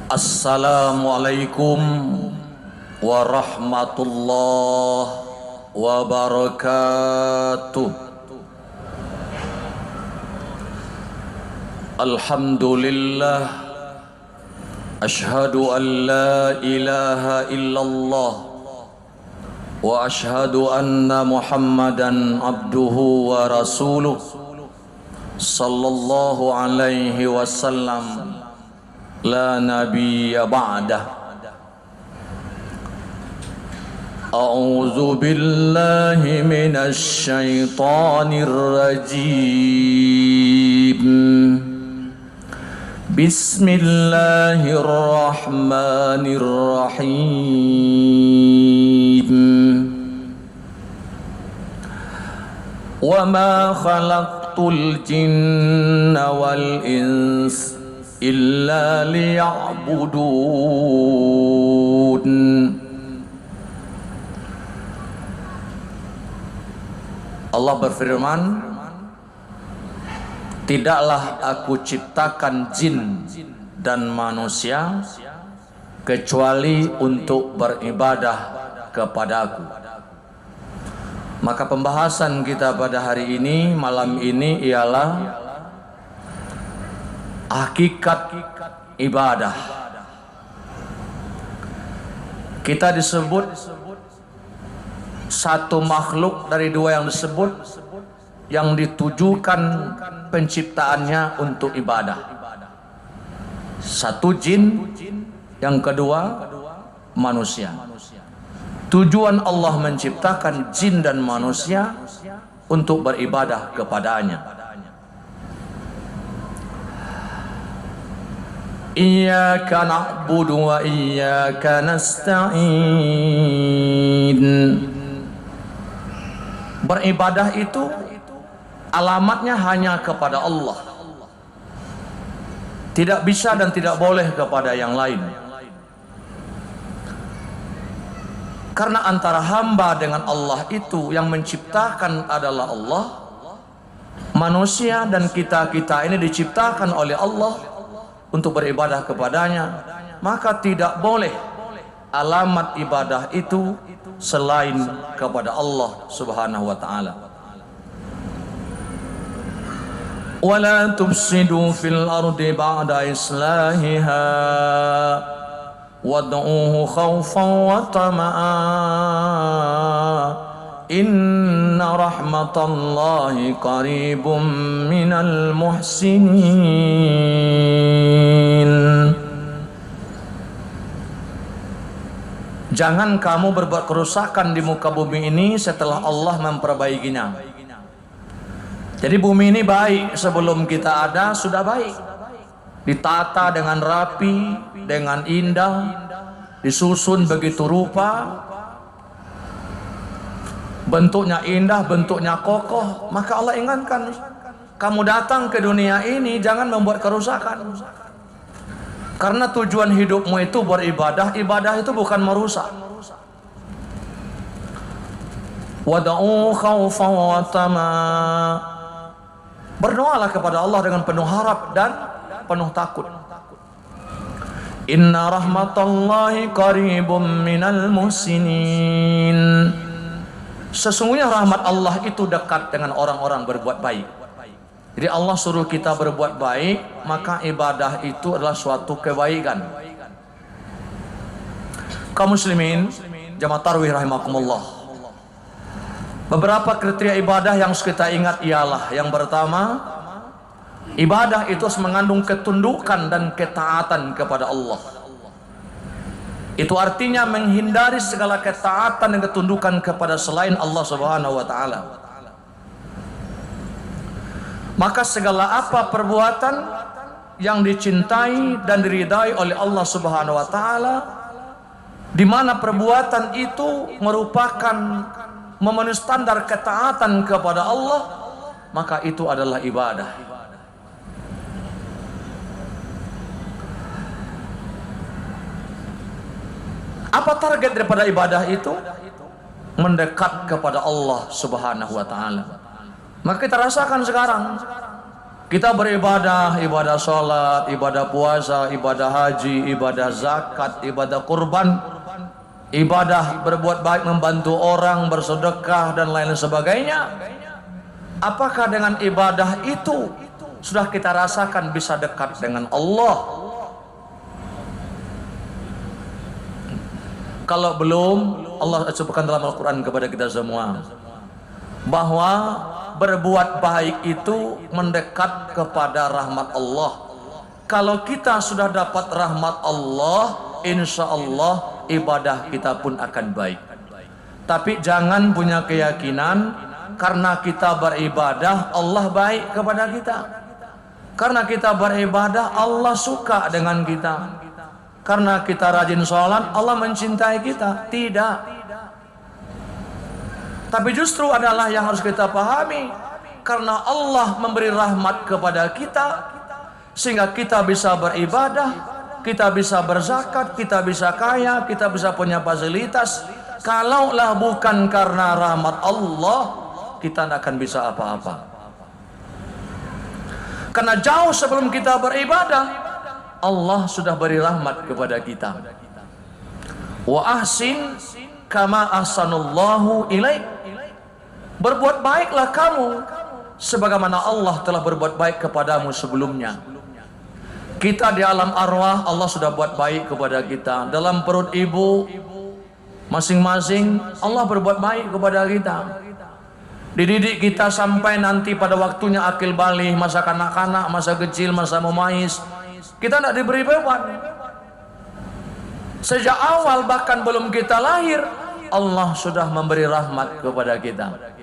Assalamualaikum warahmatullahi wabarakatuh. Alhamdulillah, ashhadu an la ilaha illallah wa ashhadu anna Muhammadan abduhu wa rasuluh sallallahu alaihi wasallam. La nabiyya ba'dah. A'udzu billahi minasy syaithanir rajim. Bismillahirrahmanirrahim. Wa ma khalaqtul jinna wal insa illa liya'budun. Allah berfirman, tidaklah aku ciptakan jin dan manusia kecuali untuk beribadah kepadaku. Maka pembahasan kita pada hari ini, malam ini ialah hakikat ibadah. Kita disebut satu makhluk dari dua yang disebut, yang ditujukan penciptaannya untuk ibadah. Satu jin, yang kedua manusia. Tujuan Allah menciptakan jin dan manusia untuk beribadah kepadanya. Iyyaka na'budu wa iyyaka nasta'in. Beribadah itu alamatnya hanya kepada Allah. Tidak bisa dan tidak boleh kepada yang lain. Karena antara hamba dengan Allah itu yang menciptakan adalah Allah. Manusia dan kita-kita ini diciptakan oleh Allah untuk beribadah kepadanya, maka tidak boleh alamat ibadah itu selain kepada Allah Subhanahu wa taala. Wala tufsidu fil ardi ba'da islahiha wad'uhu khawfan wa tama'a inna rahmatallahi qaribum minal muhsinin. Jangan kamu berbuat kerusakan di muka bumi ini setelah Allah memperbaikinya. Jadi bumi ini baik sebelum kita ada, sudah baik, ditata dengan rapi, dengan indah, disusun begitu rupa, bentuknya indah, bentuknya kokoh. Maka Allah ingatkan, kamu datang ke dunia ini jangan membuat kerusakan. Karena tujuan hidupmu itu beribadah. Ibadah itu bukan merusak. Wad'u khawfan wa tama'. Berdoalah kepada Allah dengan penuh harap dan penuh takut. Inna rahmatallahi qaribum minal muhsinin. Sesungguhnya rahmat Allah itu dekat dengan orang-orang berbuat baik. Jadi Allah suruh kita berbuat baik, maka ibadah itu adalah suatu kebaikan. Kaum muslimin, jamaah tarawih rahimakumullah. Beberapa kriteria ibadah yang harus kita ingat ialah, yang pertama, ibadah itu harus mengandung ketundukan dan ketaatan kepada Allah. Itu artinya menghindari segala ketaatan dan ketundukan kepada selain Allah Subhanahu wa taala. Maka segala apa perbuatan yang dicintai dan diridai oleh Allah Subhanahu wa taala, di mana perbuatan itu merupakan memenuhi standar ketaatan kepada Allah, maka itu adalah ibadah. Apa target daripada ibadah itu? Mendekat kepada Allah Subhanahu wa taala. Maka kita rasakan sekarang Kita beribadah, ibadah sholat, ibadah puasa, ibadah haji, ibadah zakat, ibadah kurban, ibadah berbuat baik, membantu orang, bersedekah dan lain sebagainya. Apakah dengan ibadah itu sudah kita rasakan bisa dekat dengan Allah? Kalau belum, Allah sebutkan dalam Al-Quran kepada kita semua bahwa berbuat baik itu mendekat kepada rahmat Allah. Kalau kita sudah dapat rahmat Allah, insya Allah ibadah kita pun akan baik. Tapi jangan punya keyakinan karena kita beribadah Allah baik kepada kita. Karena kita beribadah Allah suka dengan kita. Karena kita rajin sholat Allah mencintai kita. Tidak. Tapi justru adalah yang harus kita pahami, karena Allah memberi rahmat kepada kita sehingga kita bisa beribadah, kita bisa berzakat, kita bisa kaya, kita bisa punya fasilitas. Kalaulah bukan karena rahmat Allah, kita tidak akan bisa apa-apa. Karena jauh sebelum kita beribadah, Allah sudah beri rahmat kepada kita. Wa ahsin kama ahsanallahu ilaik. Berbuat baiklah kamu sebagaimana Allah telah berbuat baik kepadamu sebelumnya. Kita di alam arwah Allah sudah buat baik kepada kita. Dalam perut ibu masing-masing Allah berbuat baik kepada kita. Dididik kita sampai nanti pada waktunya akil balik, masa kanak-kanak, masa kecil, masa memais. Kita tidak diberi beban. Sejak awal bahkan belum kita lahir Allah sudah memberi rahmat kepada kita.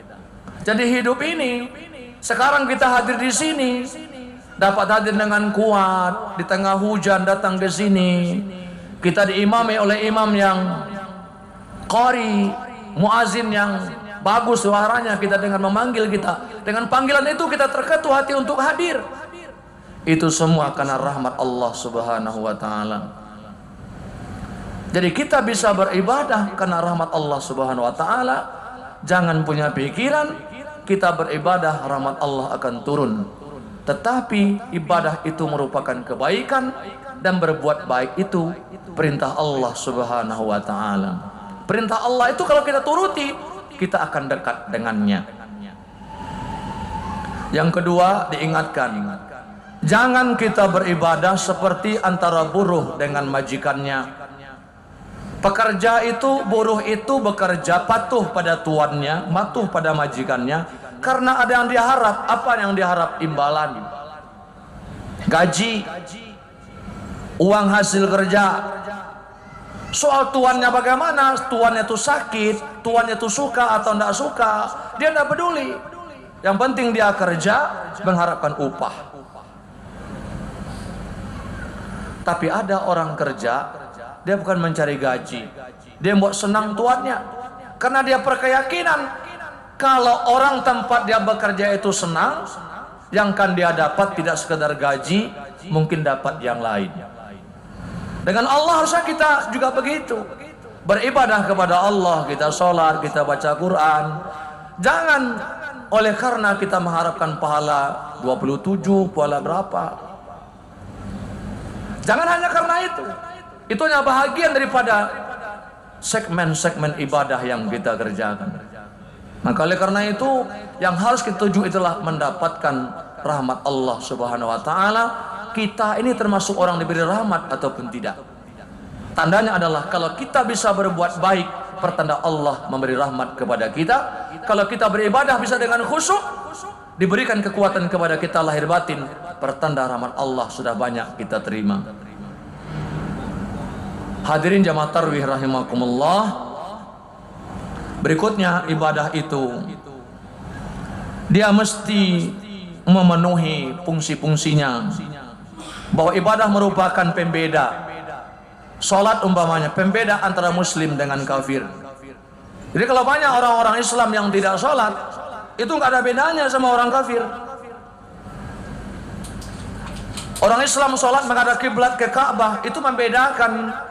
Jadi hidup ini sekarang kita hadir di sini, dapat hadir dengan kuat di tengah hujan datang ke sini. Kita diimami oleh imam yang qari, muazin yang bagus suaranya, kita dengan memanggil kita. Dengan panggilan itu kita terketuk hati untuk hadir. Itu semua karena rahmat Allah Subhanahu wa taala. Jadi kita bisa beribadah karena rahmat Allah Subhanahu wa taala. Jangan punya pikiran kita beribadah rahmat Allah akan turun. Tetapi ibadah itu merupakan kebaikan dan berbuat baik itu perintah Allah Subhanahu wa taala. Perintah Allah itu kalau kita turuti, kita akan dekat dengannya. Yang kedua, diingatkan, jangan kita beribadah seperti antara buruh dengan majikannya. Pekerja itu, buruh itu bekerja patuh pada tuannya, patuh pada majikannya, karena ada yang diharap. Apa yang diharap? Imbalan, gaji, uang hasil kerja. Soal tuannya bagaimana, tuannya itu sakit, tuannya itu suka atau tidak suka, dia tidak peduli. Yang penting dia kerja mengharapkan upah. Tapi ada orang kerja, dia bukan mencari gaji, dia buat senang tuannya. Karena dia berkeyakinan kalau orang tempat dia bekerja itu senang, yang kan dia dapat tidak sekedar gaji, mungkin dapat yang lain. Dengan Allah harusnya kita juga begitu. Beribadah kepada Allah, kita sholat, kita baca Quran. Jangan oleh karena kita mengharapkan pahala 27, pahala berapa. Jangan hanya karena itu. Itu hanya bahagian daripada segmen-segmen ibadah yang kita kerjakan. Maka oleh karena itu yang harus kita tuju itulah mendapatkan rahmat Allah Subhanahu wa taala. Kita ini termasuk orang diberi rahmat ataupun tidak. Tandanya adalah kalau kita bisa berbuat baik, pertanda Allah memberi rahmat kepada kita. Kalau kita beribadah bisa dengan khusyuk, diberikan kekuatan kepada kita lahir batin, pertanda rahmat Allah sudah banyak kita terima. Hadirin jamaah tarawih rahimakumullah. Berikutnya ibadah itu dia mesti memenuhi fungsi-fungsinya. Bahwa ibadah merupakan pembeda. Salat umpamanya pembeda antara muslim dengan kafir. Jadi kalau banyak orang-orang Islam yang tidak salat, itu nggak ada bedanya sama orang kafir. Orang Islam salat menghadap kiblat ke Ka'bah, itu membedakan.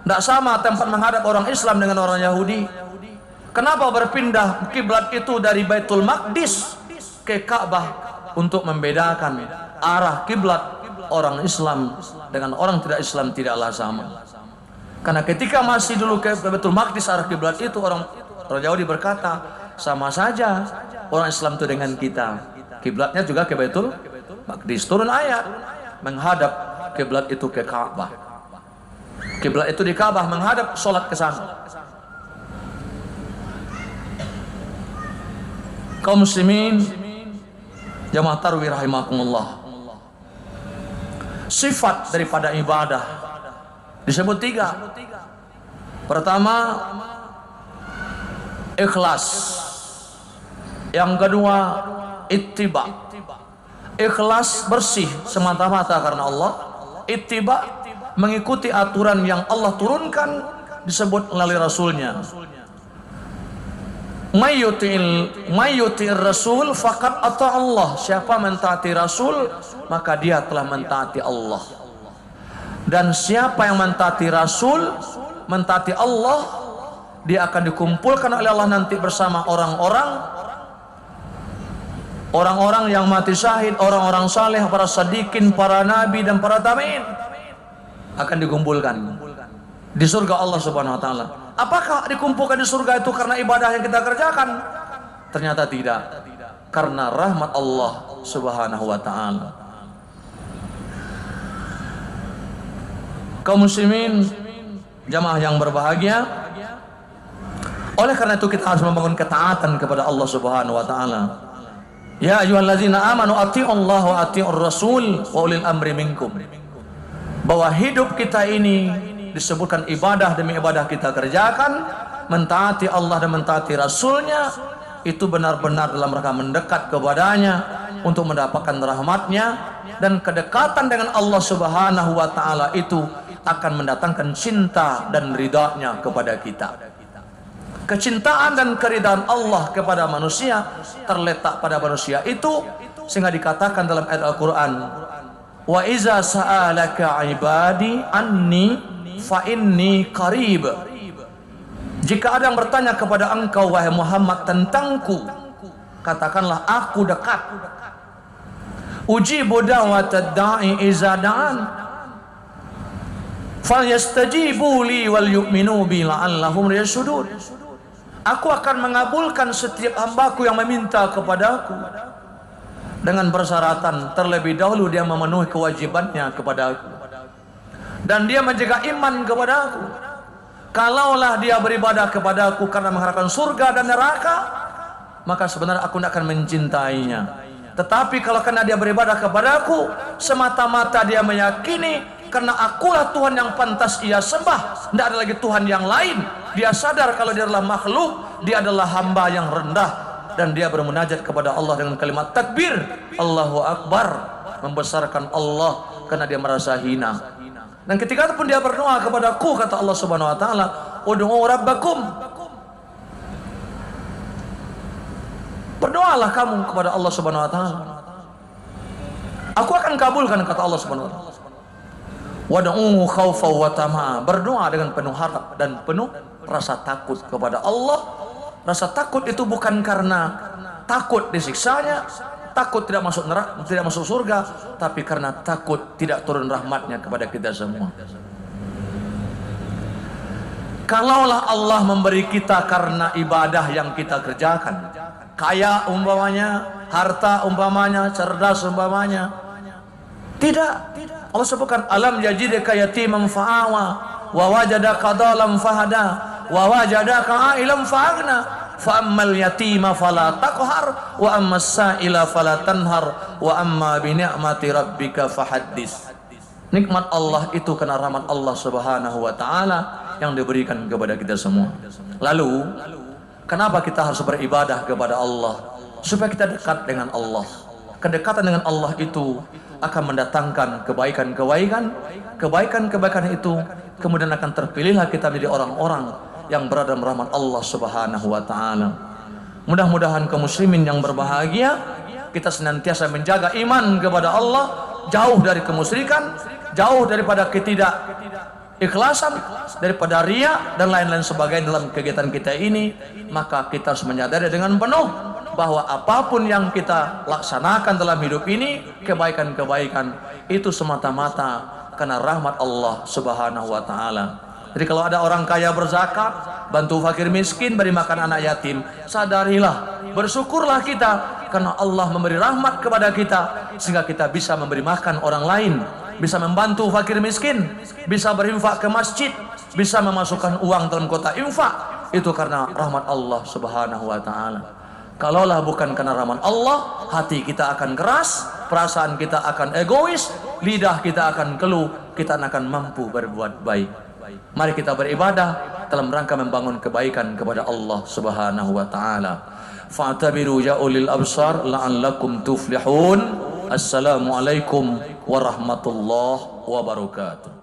Tidak sama tempat menghadap orang Islam dengan orang Yahudi. Kenapa berpindah kiblat itu dari Baitul Maqdis ke Ka'bah? untuk membedakan arah kiblat orang Islam dengan orang tidak Islam tidaklah sama. Karena ketika masih dulu ke Baitul Maqdis arah kiblat itu, orang Yahudi berkata, sama saja orang Islam itu dengan kita. Kiblatnya juga ke Baitul Maqdis. Turun ayat menghadap kiblat itu ke Ka'bah. Kiblat itu di Ka'bah, menghadap, sholat ke sana. Kaum muslimin jamaah tarawih rahimakumullah, sifat daripada ibadah disebut 3. Pertama, ikhlas. Yang kedua, ittiba. Ikhlas bersih semata-mata karena Allah. Ittiba mengikuti aturan yang Allah turunkan disebut melalui Rasulnya. Mayyutil Rasul faqad ata Allah. Siapa mentaati Rasul maka dia telah mentaati Allah. Dan siapa yang mentaati Rasul, mentaati Allah, dia akan dikumpulkan oleh Allah nanti bersama orang-orang yang mati syahid, orang-orang saleh, para sadiqin, para nabi dan para tabi'in akan dikumpulkan di surga Allah Subhanahu wa taala. Apakah dikumpulkan di surga itu karena ibadah yang kita kerjakan? Ternyata tidak. Karena rahmat Allah Subhanahu wa taala. Kaum muslimin jamaah yang berbahagia, oleh karena itu kita harus membangun ketaatan kepada Allah Subhanahu wa taala. Ya ayyuhallazina amanu atti'ullaha wa atti'ur rasul wa ulil amri minkum. Bahwa hidup kita ini disebutkan ibadah demi ibadah kita kerjakan, mentaati Allah dan mentaati Rasulnya, itu benar-benar dalam rangka mendekat kepadanya untuk mendapatkan rahmatnya. Dan kedekatan dengan Allah Subhanahu wa ta'ala itu akan mendatangkan cinta dan ridha-Nya kepada kita. Kecintaan dan keridhaan Allah kepada manusia terletak pada manusia itu, sehingga dikatakan dalam ayat Al-Quran, wa iza sa'alaka ibadi anni fa inni qarib. Jika ada yang bertanya kepada engkau wahai Muhammad tentangku, katakanlah aku dekat. Ujibu da'watad da'i iza da'an falyastajibu li wal yu'minu bi la'allahum yarshudun. Aku akan mengabulkan setiap hambaku yang meminta kepadaku dengan persyaratan terlebih dahulu dia memenuhi kewajibannya kepadaku dan dia menjaga iman kepadaku. Kalaulah dia beribadah kepadaku karena mengharapkan surga dan neraka, maka sebenarnya aku tidak akan mencintainya. Tetapi kalau karena dia beribadah kepadaku semata-mata dia meyakini karena akulah Tuhan yang pantas ia sembah, tidak ada lagi Tuhan yang lain, dia sadar kalau dia adalah makhluk, dia adalah hamba yang rendah, dan dia bermunajat kepada Allah dengan kalimat takbir, Allahu Akbar, membesarkan Allah karena dia merasa hina. Dan ketika pun dia berdoa kepadaku, kata Allah Subhanahu wa taala, ud'u rabbakum, berdoalah kamu kepada Allah Subhanahu wa taala, aku akan kabulkan, kata Allah Subhanahu wa taala. Wad'uhu khaufa wa tama'a, berdoa dengan penuh harap dan penuh rasa takut kepada Allah. Rasa takut itu bukan karena takut disiksanya, takut tidak masuk neraka, tidak masuk surga, tapi karena takut tidak turun rahmatnya kepada kita semua. Kalaulah Allah memberi kita karena ibadah yang kita kerjakan, kaya umpamanya, harta umpamanya, cerdas umpamanya, tidak. Allah sebutkan alam yajidka yatiman fa'awa wa wajadaka dhalam fahada wa wajadaka ailam fa'agna fa ammal yatima fala taqhar wa ammas sa'ila fala tanhar wa amma bi ni'mati rabbika fahaddits. Nikmat Allah itu karena rahmat Allah Subhanahu wa taala yang diberikan kepada kita semua. Lalu kenapa kita harus beribadah kepada Allah? Supaya kita dekat dengan Allah. Kedekatan dengan Allah itu akan mendatangkan kebaikan itu kemudian akan terpilihlah kita menjadi orang-orang yang berada dalam rahmat Allah Subhanahu wa taala. Mudah-mudahan kaum muslimin yang berbahagia, kita senantiasa menjaga iman kepada Allah, jauh dari kemusyrikan, jauh daripada ketidakikhlasan, daripada riya dan lain-lain sebagainya dalam kegiatan kita ini. Maka kita harus menyadari dengan penuh bahwa apapun yang kita laksanakan dalam hidup ini, kebaikan-kebaikan itu semata-mata karena rahmat Allah Subhanahu wa taala. Jadi kalau ada orang kaya berzakat, bantu fakir miskin, beri makan anak yatim, sadarilah, bersyukurlah kita karena Allah memberi rahmat kepada kita sehingga kita bisa memberi makan orang lain, bisa membantu fakir miskin, bisa berinfak ke masjid, bisa memasukkan uang dalam kotak infak. Itu karena rahmat Allah Subhanahu wa taala. Kalaulah bukan karena rahmat Allah, hati kita akan keras, perasaan kita akan egois, lidah kita akan keluh, kita akan mampu berbuat baik. Mari kita beribadah dalam rangka membangun kebaikan kepada Allah Subhanahu wa taala. Fa'tabiru ya ulil absar la'allakum tuflihun. Assalamualaikum warahmatullahi wabarakatuh.